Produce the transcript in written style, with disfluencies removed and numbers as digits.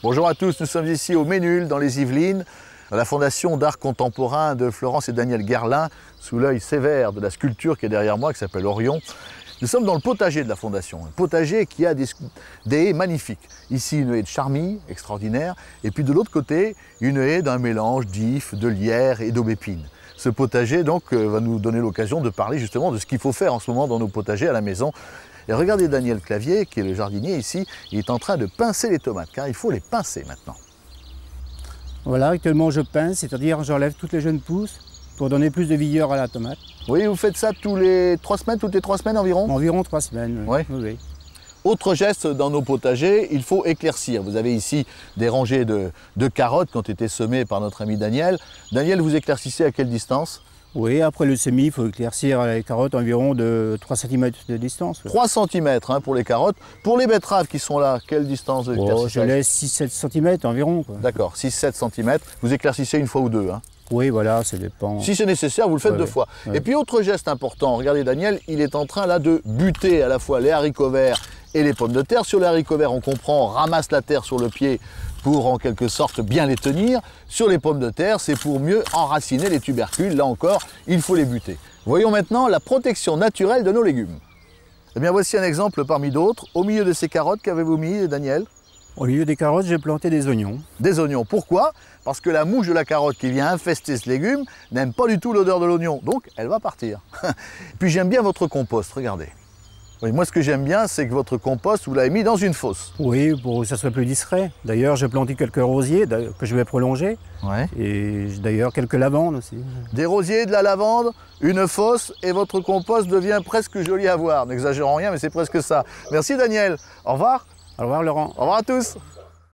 Bonjour à tous, nous sommes ici au Ménul, dans les Yvelines, à la Fondation d'art contemporain de Florence et Daniel Guerlain, sous l'œil sévère de la sculpture qui est derrière moi, qui s'appelle Orion. Nous sommes dans le potager de la Fondation, un potager qui a des haies magnifiques. Ici, une haie de charmille, extraordinaire, et puis de l'autre côté, une haie d'un mélange d'ifs, de lierre et d'aubépine. Ce potager, donc, va nous donner l'occasion de parler justement de ce qu'il faut faire en ce moment dans nos potagers à la maison. Et regardez Daniel Clavier, qui est le jardinier ici, il est en train de pincer les tomates, car il faut les pincer maintenant. Voilà, actuellement je pince, c'est-à-dire j'enlève toutes les jeunes pousses pour donner plus de vigueur à la tomate. Oui, vous faites ça toutes les 3 semaines environ? Environ 3 semaines, oui. Oui. Autre geste dans nos potagers, il faut éclaircir. Vous avez ici des rangées de carottes qui ont été semées par notre ami Daniel. Daniel, vous éclaircissez à quelle distance? Oui, après le semis, il faut éclaircir les carottes environ de 3 cm de distance. 3 cm pour les carottes. Pour les betteraves qui sont là, quelle distance d'éclaircissage? Je laisse 6-7 cm environ. D'accord, 6-7 cm. Vous éclaircissez une fois ou deux, hein? Oui, voilà, ça dépend. Si c'est nécessaire, vous le faites deux fois. Et puis autre geste important, regardez Daniel, il est en train là de buter à la fois les haricots verts et les pommes de terre. Sur les haricots verts, on comprend, on ramasse la terre sur le pied pour en quelque sorte bien les tenir. Sur les pommes de terre, c'est pour mieux enraciner les tubercules. Là encore, il faut les buter. Voyons maintenant la protection naturelle de nos légumes. Eh bien voici un exemple parmi d'autres. Au milieu de ces carottes, qu'avez-vous mis, Daniel? Au milieu des carottes, j'ai planté des oignons. Des oignons, pourquoi? Parce que la mouche de la carotte qui vient infester ce légume n'aime pas du tout l'odeur de l'oignon, donc elle va partir. Puis j'aime bien votre compost, regardez. Oui, moi ce que j'aime bien, c'est que votre compost, vous l'avez mis dans une fosse. Oui, pour que ça soit plus discret. D'ailleurs, j'ai planté quelques rosiers que je vais prolonger. Ouais. Et d'ailleurs, quelques lavandes aussi. Des rosiers, de la lavande, une fosse, et votre compost devient presque joli à voir. N'exagérons rien, mais c'est presque ça. Merci Daniel. Au revoir. Au revoir Laurent. Au revoir à tous.